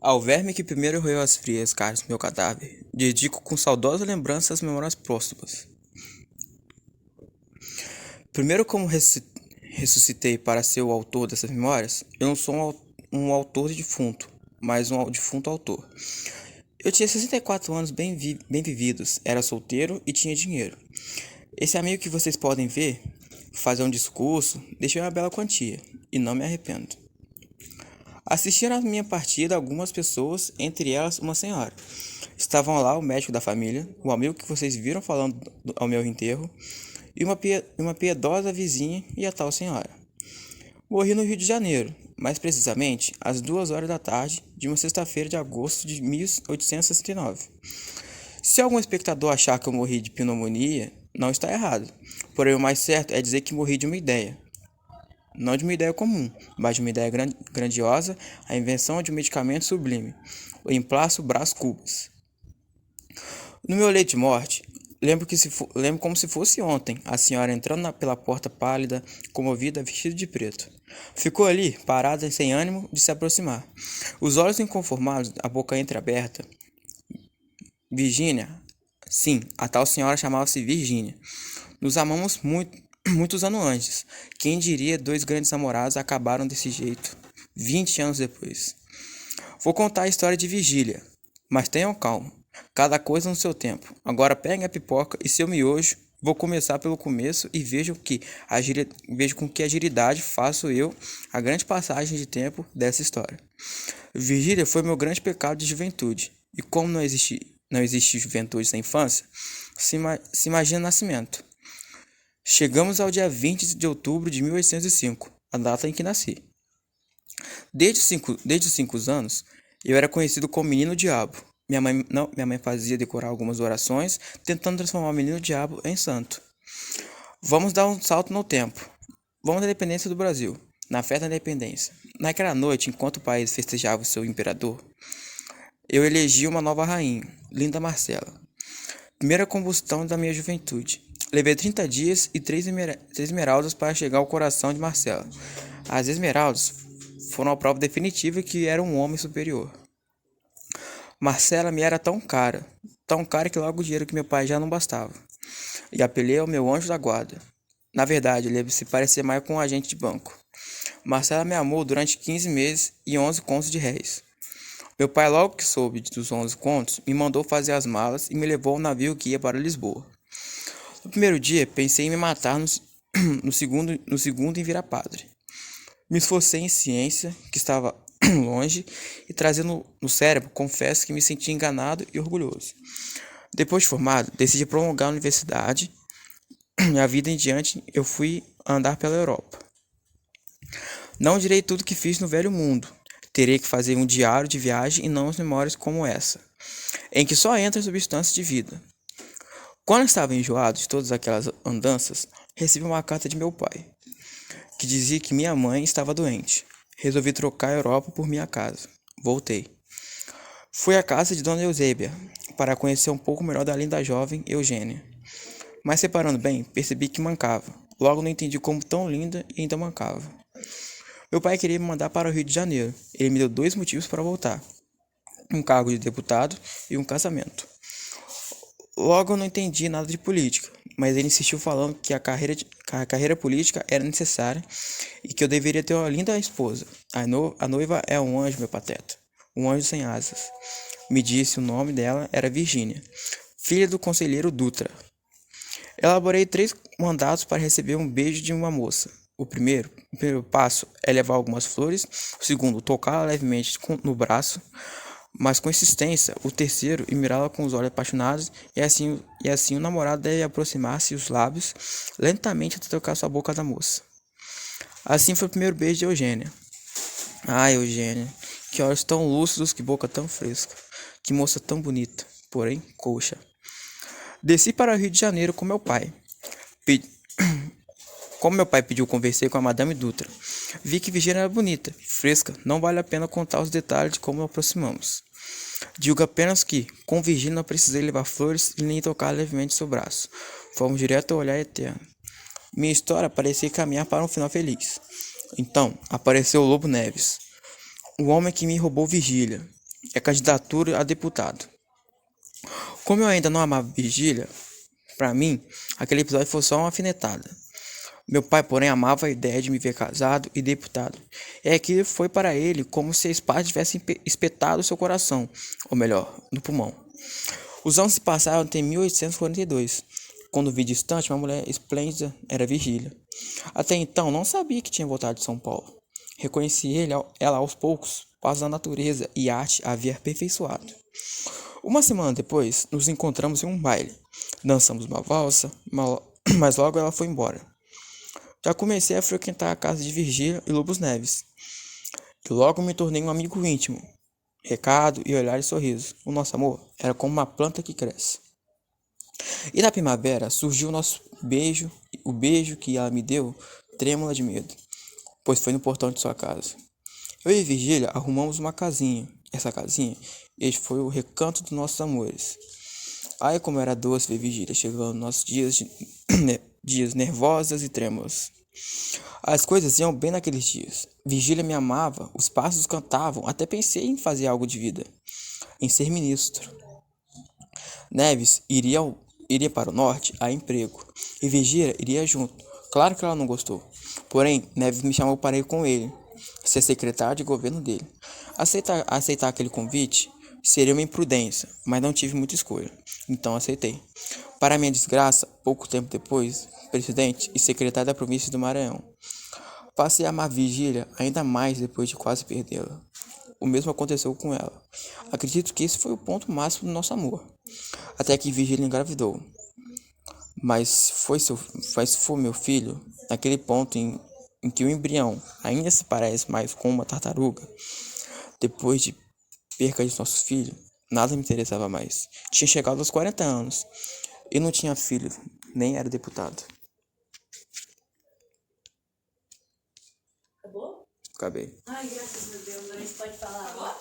Ao verme que primeiro roeu as frias carnes do meu cadáver, dedico com saudosa lembrança as memórias póstumas. Primeiro, como ressuscitei para ser o autor dessas memórias, eu não sou um autor defunto, mas um defunto autor. Eu tinha 64 anos bem vividos, era solteiro e tinha dinheiro. Esse amigo que vocês podem ver fazer um discurso deixou uma bela quantia, e não me arrependo. Assistiram à minha partida algumas pessoas, entre elas uma senhora. Estavam lá o médico da família, o amigo que vocês viram falando ao meu enterro, e uma piedosa vizinha e a tal senhora. Morri no Rio de Janeiro, mais precisamente às 2 horas da tarde de uma sexta-feira de agosto de 1869. Se algum espectador achar que eu morri de pneumonia, não está errado. Porém, o mais certo é dizer que morri de uma ideia. Não de uma ideia comum, mas de uma ideia grandiosa, a invenção de um medicamento sublime, o emplasto Brás Cubas. No meu leito de morte, lembro como se fosse ontem, a senhora entrando pela porta pálida, comovida, vestida de preto. Ficou ali, parada, sem ânimo de se aproximar. Os olhos inconformados, a boca entreaberta. Virgínia, sim, a tal senhora chamava-se Virgínia. Nos amamos muitos anos antes. Quem diria, dois grandes namorados acabaram desse jeito, 20 anos depois. Vou contar a história de Virgília, mas tenham calma. Cada coisa no seu tempo. Agora peguem a pipoca e seu miojo. Vou começar pelo começo e vejo com que agilidade faço eu a grande passagem de tempo dessa história. Virgília foi meu grande pecado de juventude. E como não existe juventude sem infância, se imagina nascimento. Chegamos ao dia 20 de outubro de 1805, a data em que nasci. Desde os 5 anos, eu era conhecido como Menino Diabo. Minha mãe fazia decorar algumas orações, tentando transformar o Menino Diabo em santo. Vamos dar um salto no tempo. Vamos à independência do Brasil, na festa da independência. Naquela noite, enquanto o país festejava o seu imperador, eu elegi uma nova rainha, Linda Marcela. Primeira combustão da minha juventude. Levei 30 dias e 3 esmeraldas para chegar ao coração de Marcela. As esmeraldas foram a prova definitiva que era um homem superior. Marcela me era tão cara que logo o dinheiro que meu pai já não bastava. E apelei ao meu anjo da guarda. Na verdade, ele se parecia mais com um agente de banco. Marcela me amou durante 15 meses e 11 contos de réis. Meu pai, logo que soube dos 11 contos, me mandou fazer as malas e me levou ao navio que ia para Lisboa. No primeiro dia, pensei em me matar, no segundo em virar padre. Me esforcei em ciência, que estava longe, e trazendo no cérebro, confesso que me senti enganado e orgulhoso. Depois de formado, decidi prolongar a universidade, e a vida em diante eu fui andar pela Europa. Não direi tudo que fiz no velho mundo. Terei que fazer um diário de viagem e não as memórias como essa, em que só entra a substância de vida. Quando estava enjoado de todas aquelas andanças, recebi uma carta de meu pai, que dizia que minha mãe estava doente. Resolvi trocar a Europa por minha casa. Voltei. Fui à casa de Dona Eusébia, para conhecer um pouco melhor da linda jovem Eugênia. Mas separando bem, percebi que mancava. Logo não entendi como tão linda e ainda mancava. Meu pai queria me mandar para o Rio de Janeiro. Ele me deu 2 motivos para voltar: um cargo de deputado e um casamento. Logo eu não entendi nada de política, mas ele insistiu falando que a carreira política era necessária e que eu deveria ter uma linda esposa. A noiva é um anjo, meu pateta, um anjo sem asas. Me disse o nome dela era Virgínia, filha do conselheiro Dutra. Elaborei 3 mandatos para receber um beijo de uma moça. O primeiro passo é levar algumas flores, o segundo, tocá-la levemente no braço, mas com insistência. O terceiro, e mirá-la com os olhos apaixonados, e assim o namorado deve aproximar-se os lábios lentamente até tocar sua boca da moça. Assim foi o primeiro beijo de Eugênia. Ai, Eugênia, que olhos tão lúcidos, que boca tão fresca, que moça tão bonita, porém coxa. Desci para o Rio de Janeiro com meu pai. Como meu pai pediu, conversei com a Madame Dutra. Vi que Virgínia era bonita, fresca, não vale a pena contar os detalhes de como nos aproximamos. Digo apenas que, com Virgínia, não precisei levar flores e nem tocar levemente seu braço. Fomos direto ao olhar eterno. Minha história parecia caminhar para um final feliz. Então, apareceu o Lobo Neves, o homem que me roubou Virgília. e a candidatura a deputado. Como eu ainda não amava Virgília, para mim, aquele episódio foi só uma alfinetada. Meu pai, porém, amava a ideia de me ver casado e deputado. E aquilo foi para ele como se a espada tivesse espetado seu coração, ou melhor, no pulmão. Os anos se passaram até 1842, quando vi distante uma mulher esplêndida, era Virgília. Até então, não sabia que tinha voltado de São Paulo. Reconheci ela aos poucos, quase a natureza e a arte havia aperfeiçoado. Uma semana depois, nos encontramos em um baile. Dançamos uma valsa, mas logo ela foi embora. Já comecei a frequentar a casa de Virgília e Lobos Neves. E logo me tornei um amigo íntimo. Recado e olhar e sorriso. O nosso amor era como uma planta que cresce. E na primavera surgiu o nosso beijo, o beijo que ela me deu, trêmula de medo, pois foi no portão de sua casa. Eu e Virgília arrumamos uma casinha. Essa casinha, este foi o recanto dos nossos amores. Ai, como era doce ver Virgília chegando nos nossos dias nervosas e trêmulas. As coisas iam bem naqueles dias. Virgília me amava, os pássaros cantavam, até pensei em fazer algo de vida, em ser ministro. Neves iria para o norte a emprego, e Virgília iria junto. Claro que ela não gostou. Porém, Neves me chamou para ir com ele, ser secretário de governo dele. Aceitar aquele convite seria uma imprudência, mas não tive muita escolha. Então aceitei. Para minha desgraça, pouco tempo depois, presidente e secretário da província do Maranhão. Passei a amar Virgília ainda mais depois de quase perdê-la. O mesmo aconteceu com ela. Acredito que esse foi o ponto máximo do nosso amor. Até que Virgília engravidou. Mas se for meu filho, naquele ponto em que o embrião ainda se parece mais com uma tartaruga, depois de perca de nosso filho, nada me interessava mais. Tinha chegado aos 40 anos e não tinha filho, nem era deputado. Acabou? Acabei. Ai, graças a Deus, a gente pode falar agora?